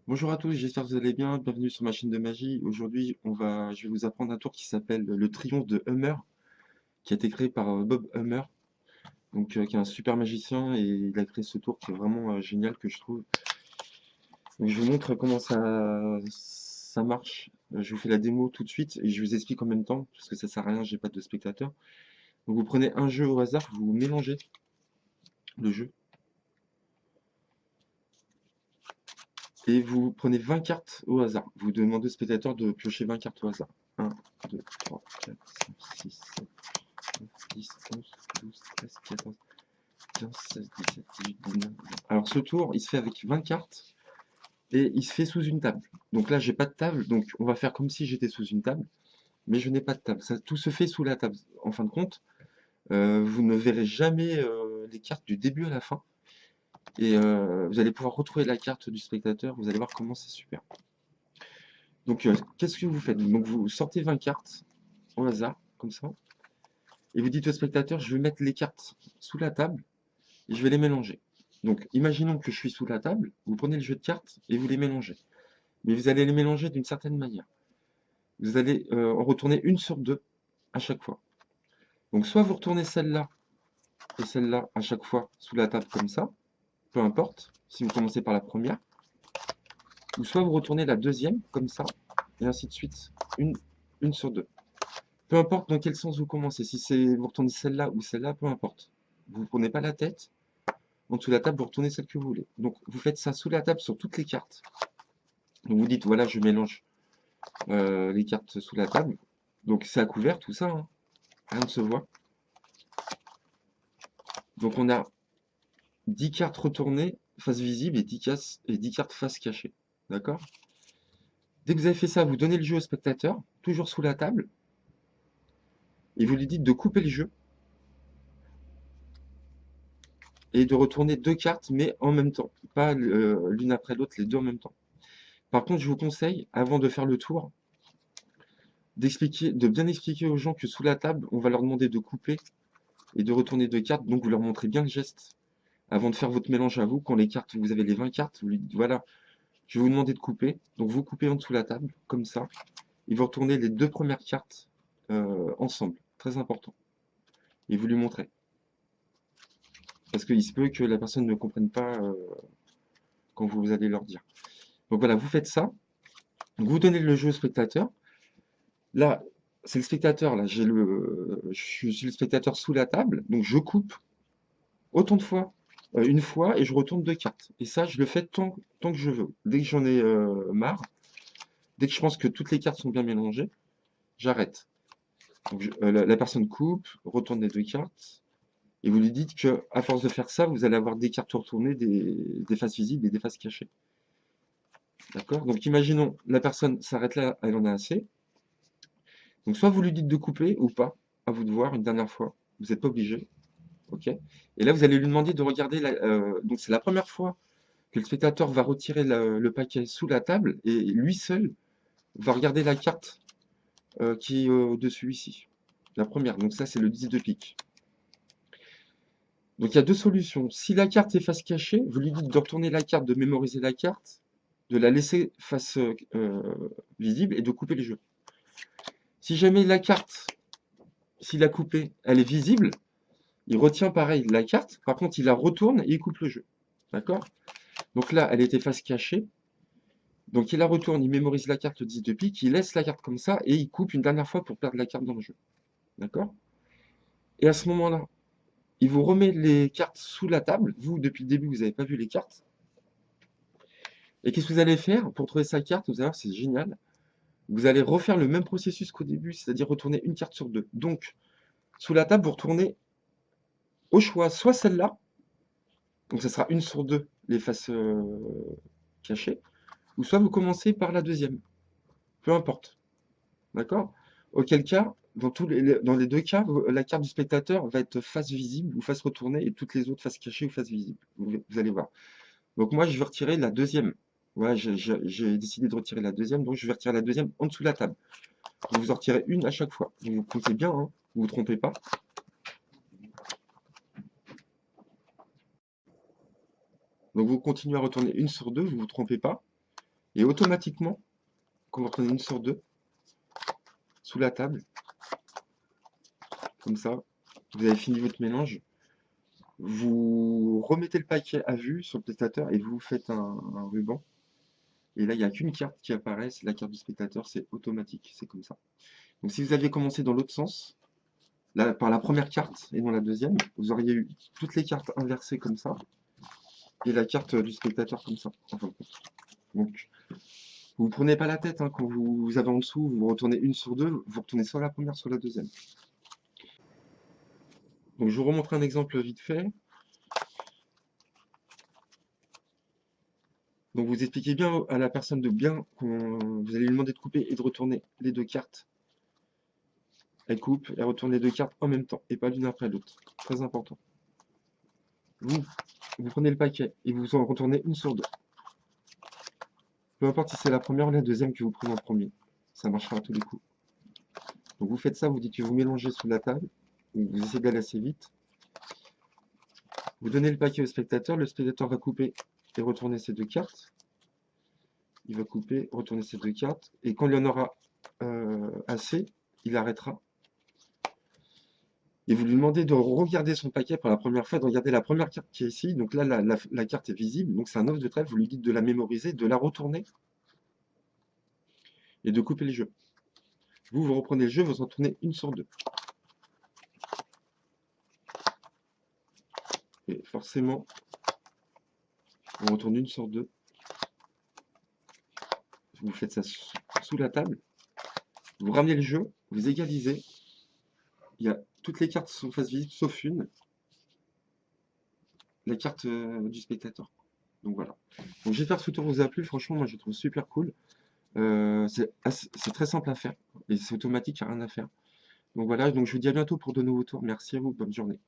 Bonjour à tous, j'espère que vous allez bien. Bienvenue sur ma chaîne de magie. Aujourd'hui, je vais vous apprendre un tour qui s'appelle le Triomphe de Hummer, qui a été créé par Bob Hummer, qui est un super magicien et il a créé ce tour qui est vraiment génial que je trouve. Donc, je vous montre comment ça marche. Je vous fais la démo tout de suite et je vous explique en même temps parce que ça sert à rien, j'ai pas de spectateur. Donc, vous prenez un jeu au hasard, vous mélangez le jeu et vous prenez 20 cartes au hasard. Vous demandez au spectateur de piocher 20 cartes au hasard. 1, 2, 3, 4, 5, 6, 7. 10, 11, 12, 13, 14, 15, 16, 17, 18, 19, 20. Alors ce tour, il se fait avec 20 cartes et il se fait sous une table. Donc là, j'ai pas de table, donc on va faire comme si j'étais sous une table, mais je n'ai pas de table. Tout se fait sous la table. En fin de compte, vous ne verrez jamais les cartes du début à la fin. Et vous allez pouvoir retrouver la carte du spectateur. Vous allez voir comment c'est super. Donc, qu'est-ce que vous faites? Donc, vous sortez 20 cartes au hasard, comme ça, et vous dites au spectateur, je vais mettre les cartes sous la table et je vais les mélanger. Donc, imaginons que je suis sous la table, vous prenez le jeu de cartes et vous les mélangez. Mais vous allez les mélanger d'une certaine manière. Vous allez en retourner une sur deux à chaque fois. Donc, soit vous retournez celle-là et celle-là à chaque fois sous la table comme ça, peu importe, si vous commencez par la première, ou soit vous retournez la deuxième comme ça, et ainsi de suite, une sur deux. Peu importe dans quel sens vous commencez, si c'est vous retournez celle-là ou celle-là, peu importe. Vous ne prenez pas la tête, en dessous de la table, vous retournez celle que vous voulez. Donc, vous faites ça sous la table sur toutes les cartes. Donc, vous dites, voilà, je mélange les cartes sous la table. Donc, c'est à couvert, tout ça, hein. Rien ne se voit. Donc, on a 10 cartes retournées face visible et 10 cartes face cachée. D'accord? Dès que vous avez fait ça, vous donnez le jeu au spectateur, toujours sous la table, et vous lui dites de couper le jeu et de retourner deux cartes, mais en même temps. Pas l'une après l'autre, les deux en même temps. Par contre, je vous conseille, avant de faire le tour, de bien expliquer aux gens que sous la table, on va leur demander de couper et de retourner deux cartes. Donc, vous leur montrez bien le geste avant de faire votre mélange à vous. Quand vous avez les 20 cartes, vous lui dites voilà, je vais vous demander de couper. Donc, vous coupez en dessous de la table, comme ça, et vous retournez les deux premières cartes ensemble. Très important. Et vous lui montrez. Parce qu'il se peut que la personne ne comprenne pas quand vous allez leur dire. Donc voilà, vous faites ça. Vous donnez le jeu au spectateur. Là, c'est le spectateur. Là, je suis le spectateur sous la table. Donc je coupe autant de fois, une fois, et je retourne deux cartes. Et ça, je le fais tant que je veux. Dès que j'en ai marre, dès que je pense que toutes les cartes sont bien mélangées, j'arrête. Donc, la personne coupe, retourne les deux cartes, et vous lui dites que à force de faire ça, vous allez avoir des cartes retournées, des faces visibles et des faces cachées. D'accord? Donc imaginons, la personne s'arrête là, elle en a assez. Donc soit vous lui dites de couper ou pas, à vous de voir une dernière fois. Vous n'êtes pas obligé. Ok? Et là, vous allez lui demander de regarder donc c'est la première fois que le spectateur va retirer le paquet sous la table et lui seul va regarder la carte qui est au-dessus ici. La première. Donc ça, c'est le 10 de pique. Donc il y a deux solutions. Si la carte est face cachée, vous lui dites de retourner la carte, de mémoriser la carte, de la laisser face visible et de couper le jeu. Si jamais la carte, s'il a coupé, elle est visible, il retient pareil la carte, par contre il la retourne et il coupe le jeu. D'accord? Donc là, elle était face cachée. Donc il la retourne, il mémorise la carte 10 de pique, il laisse la carte comme ça et il coupe une dernière fois pour perdre la carte dans le jeu. D'accord? Et à ce moment-là, il vous remet les cartes sous la table. Vous, depuis le début, vous n'avez pas vu les cartes. Et qu'est-ce que vous allez faire pour trouver sa carte? Vous allez voir, c'est génial. Vous allez refaire le même processus qu'au début, c'est-à-dire retourner une carte sur deux. Donc, sous la table, vous retournez au choix soit celle-là, donc ça sera une sur deux, les faces cachées, ou soit vous commencez par la deuxième. Peu importe. D'accord? Auquel cas, dans les deux cas, la carte du spectateur va être face visible ou face retournée et toutes les autres faces cachées ou face visible. Vous allez voir. Donc moi, je vais retirer la deuxième. Voilà, j'ai décidé de retirer la deuxième, donc je vais retirer la deuxième en dessous de la table. Vous en retirez une à chaque fois. Vous comptez bien, hein, vous vous trompez pas. Donc vous continuez à retourner une sur deux, vous vous trompez pas. Et automatiquement, quand vous prenez une sur deux, sous la table, comme ça, vous avez fini votre mélange, vous remettez le paquet à vue sur le spectateur et vous faites un ruban. Et là, il n'y a qu'une carte qui apparaît, c'est la carte du spectateur, c'est automatique, c'est comme ça. Donc si vous aviez commencé dans l'autre sens, là, par la première carte et non la deuxième, vous auriez eu toutes les cartes inversées comme ça, et la carte du spectateur comme ça, en fin de compte. Donc, vous ne prenez pas la tête, hein, quand vous avez en dessous, vous retournez une sur deux, vous retournez soit la première, soit la deuxième. Donc je vous remontre un exemple vite fait. Donc vous expliquez bien à la personne de bien, vous allez lui demander de couper et de retourner les deux cartes. Elle coupe et retourne les deux cartes en même temps, et pas l'une après l'autre. Très important. Vous prenez le paquet et vous en retournez une sur deux. Peu importe si c'est la première ou la deuxième que vous prenez en premier. Ça marchera à tous les coups. Donc vous faites ça, vous dites que vous mélangez sous la table, vous essayez d'aller assez vite. Vous donnez le paquet au spectateur va couper et retourner ses deux cartes. Il va couper, retourner ses deux cartes, et quand il y en aura assez, il arrêtera. Et vous lui demandez de regarder son paquet pour la première fois, de regarder la première carte qui est ici. Donc là, la carte est visible, donc c'est un os de trèfle. Vous lui dites de la mémoriser, de la retourner et de couper le jeu. Vous reprenez le jeu, vous en tournez une sur deux. Et forcément, on retourne une sur deux. Vous faites ça sous la table. Vous ramenez le jeu, vous égalisez. Toutes les cartes sont face visible, sauf une, la carte du spectateur. Donc voilà. Donc j'espère que ce tour vous a plu. Franchement, moi je le trouve super cool. C'est très simple à faire. Et c'est automatique, il n'y a rien à faire. Donc voilà, donc je vous dis à bientôt pour de nouveaux tours. Merci à vous, bonne journée.